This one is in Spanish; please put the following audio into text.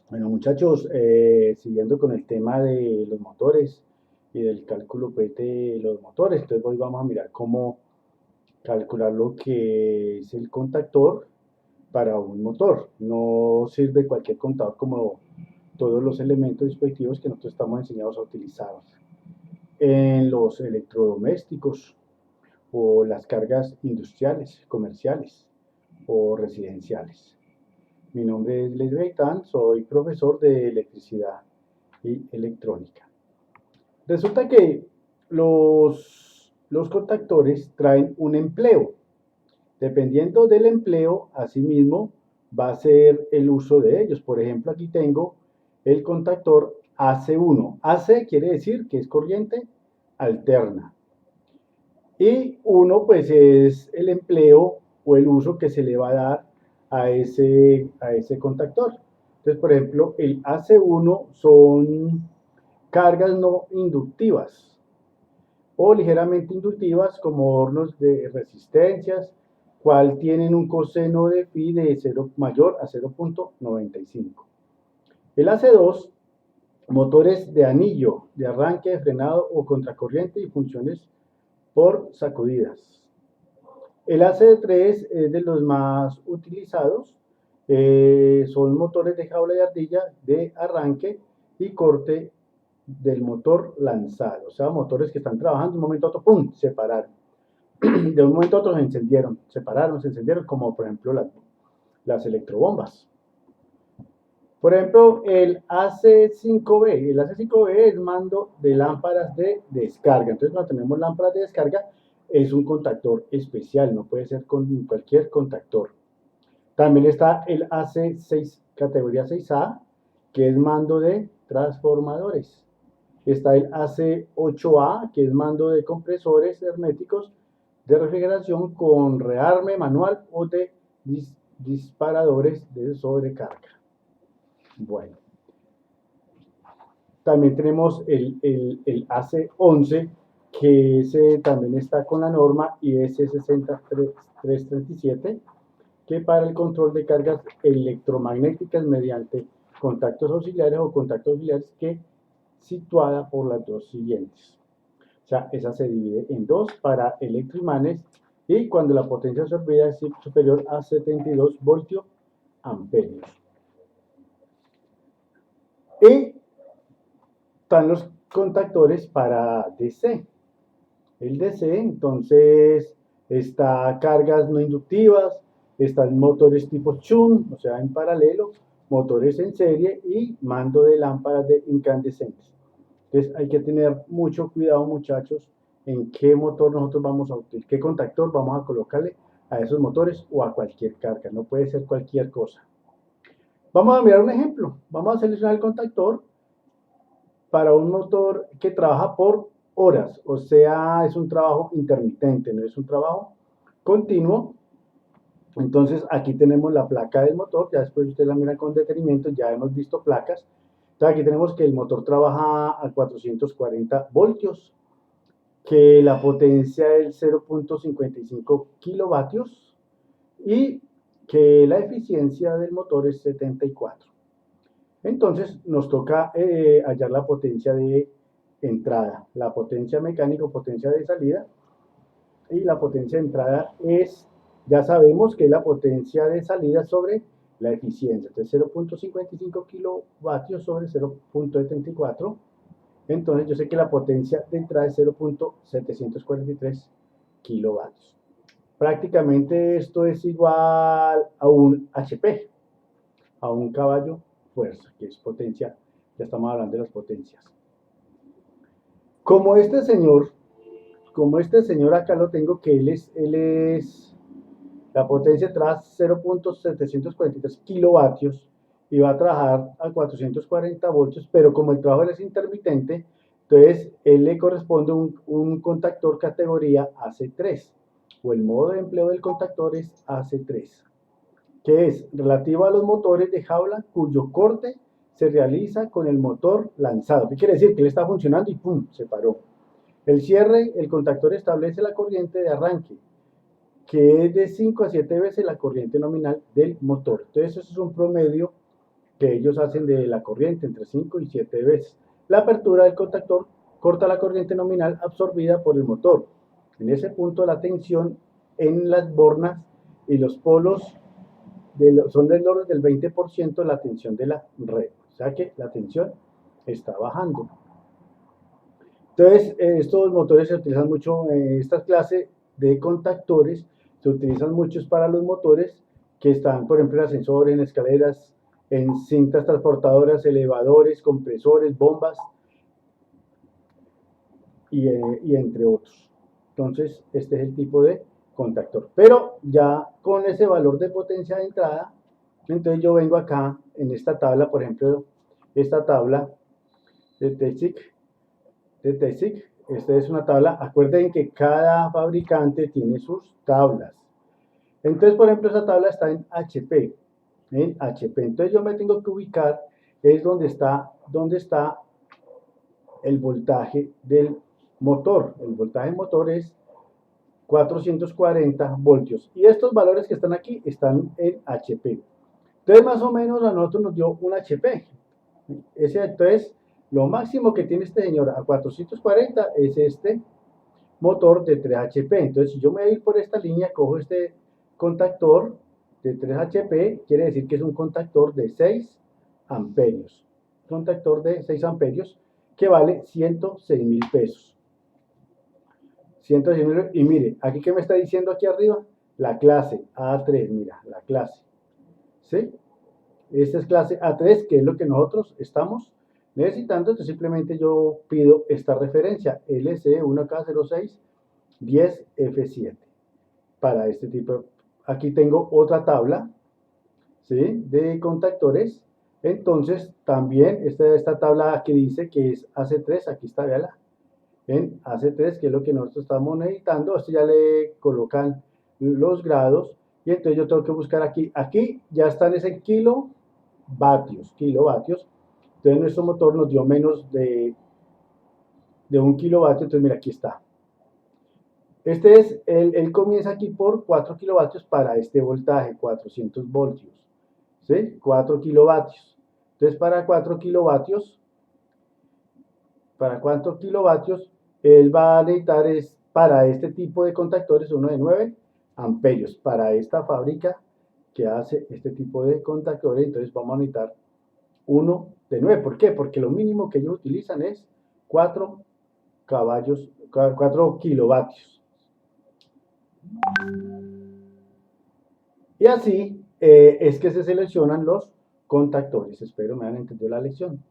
Bueno, muchachos, siguiendo con el tema de los motores y del cálculo pues, de los motores, entonces hoy vamos a mirar cómo calcular lo que es el contactor para un motor. No sirve cualquier contador como todos los elementos dispositivos que nosotros estamos enseñados a utilizar en los electrodomésticos o las cargas industriales, comerciales o residenciales. Mi nombre es Les Gaitán, soy profesor de electricidad y electrónica. Resulta que los contactores traen un empleo. Dependiendo del empleo, asimismo, va a ser el uso de ellos. Por ejemplo, aquí tengo el contactor AC1. AC quiere decir que es corriente alterna. Y uno, pues, es el empleo o el uso que se le va a dar a ese contactor. Entonces, por ejemplo, el AC1 son cargas no inductivas o ligeramente inductivas como hornos de resistencias, cual tienen un coseno de phi de 0 mayor a 0.95. El AC2, motores de anillo, de arranque, de frenado o contracorriente y funciones por sacudidas. El AC3 es de los más utilizados, son motores de jaula de ardilla de arranque y corte del motor lanzado, o sea, motores que están trabajando, de un momento a otro, ¡pum!, se pararon. De un momento a otro se encendieron, se pararon, se encendieron, como por ejemplo las electrobombas. Por ejemplo, el AC5B. El AC5B es mando de lámparas de descarga. Entonces, cuando tenemos lámparas de descarga, es un contactor especial, no puede ser con cualquier contactor. También está el AC6, categoría 6A, que es mando de transformadores. Está el AC8A, que es mando de compresores herméticos de refrigeración con rearme manual o de disparadores de sobrecarga. Bueno, también tenemos el AC11, que ese también está con la norma IS 60337, que para el control de cargas electromagnéticas mediante contactos auxiliares o contactos auxiliares que situada por las dos siguientes. O sea, esa se divide en dos para electroimanes y cuando la potencia absorbida es superior a 72 voltio amperios. Y están los contactores para DC. El DC, entonces, está cargas no inductivas, están motores tipo Chun, o sea, en paralelo, motores en serie y mando de lámparas de incandescentes. Entonces, hay que tener mucho cuidado, muchachos, en qué motor nosotros vamos a utilizar, qué contactor vamos a colocarle a esos motores o a cualquier carga. No puede ser cualquier cosa. Vamos a mirar un ejemplo. Vamos a seleccionar el contactor para un motor que trabaja por horas, o sea, es un trabajo intermitente, no es un trabajo continuo. Entonces aquí tenemos la placa del motor, ya después ustedes la miran con detenimiento, ya hemos visto placas. Entonces aquí tenemos que el motor trabaja a 440 voltios, que la potencia es 0.55 kilovatios y que la eficiencia del motor es 74. Entonces nos toca hallar la potencia de entrada, la potencia mecánica o potencia de salida, y la potencia de entrada es, ya sabemos que es la potencia de salida sobre la eficiencia, entonces 0.55 kilovatios sobre 0.74. Entonces yo sé que la potencia de entrada es 0.743 kilovatios. Prácticamente esto es igual a un HP, a un caballo fuerza, que es potencia, ya estamos hablando de las potencias. Como este señor, como este señor acá lo tengo, que él es la potencia tras 0.743 kilovatios y va a trabajar a 440 voltios, pero como el trabajo es intermitente, entonces él le corresponde un contactor categoría AC3, o el modo de empleo del contactor es AC3, que es relativo a los motores de jaula cuyo corte se realiza con el motor lanzado. ¿Qué quiere decir? Que él está funcionando y ¡pum!, se paró. El cierre, el contactor establece la corriente de arranque, que es de 5 a 7 veces la corriente nominal del motor. Entonces, eso es un promedio que ellos hacen de la corriente entre 5 y 7 veces. La apertura del contactor corta la corriente nominal absorbida por el motor. En ese punto la tensión en las bornas y los polos son del orden del 20% de la tensión de la red. O sea que la tensión está bajando. Entonces, estos motores se utilizan mucho, esta clase de contactores se utilizan muchos para los motores que están, por ejemplo, en ascensores, en escaleras, en cintas transportadoras, elevadores, compresores, bombas y entre otros. Entonces, este es el tipo de contactor. Pero ya con ese valor de potencia de entrada, entonces yo vengo acá en esta tabla, por ejemplo, esta tabla de TESIC. Esta es una tabla. Acuerden que cada fabricante tiene sus tablas. Entonces, por ejemplo, esa tabla está en HP. En HP. Entonces yo me tengo que ubicar, es donde está el voltaje del motor. El voltaje del motor es 440 voltios. Y estos valores que están aquí están en HP. Entonces, más o menos a nosotros nos dio un HP. Entonces, lo máximo que tiene este señor a 440 es este motor de 3 HP. Entonces, si yo me voy a ir por esta línea, cojo este contactor de 3 HP, quiere decir que es un contactor de 6 amperios. Contactor de 6 amperios que vale 106.000 pesos. 106.000, y mire, aquí que me está diciendo aquí arriba, la clase A3, mira, la clase. ¿Sí? Esta es clase A3, que es lo que nosotros estamos necesitando. Entonces simplemente yo pido esta referencia, LC1K06-10F7, para este tipo. Aquí tengo otra tabla, ¿sí?, de contactores. Entonces también esta tabla que dice que es AC3, aquí está, véala, en AC3, que es lo que nosotros estamos necesitando. Esto ya le colocan los grados, y entonces yo tengo que buscar aquí ya están ese kilovatios. Entonces nuestro motor nos dio menos de 1 kilovatio. Entonces mira, aquí está. Él comienza aquí por 4 kilovatios para este voltaje, 400 voltios, ¿sí? 4 kilovatios. Entonces para 4 kilovatios, él va a necesitar, para este tipo de contactores, uno de 9 amperios. Para esta fábrica que hace este tipo de contactores, entonces vamos a necesitar uno de 9. ¿Por qué? Porque lo mínimo que ellos utilizan es 4 kilovatios. Y así es que se seleccionan los contactores. Espero me hayan entendido la lección.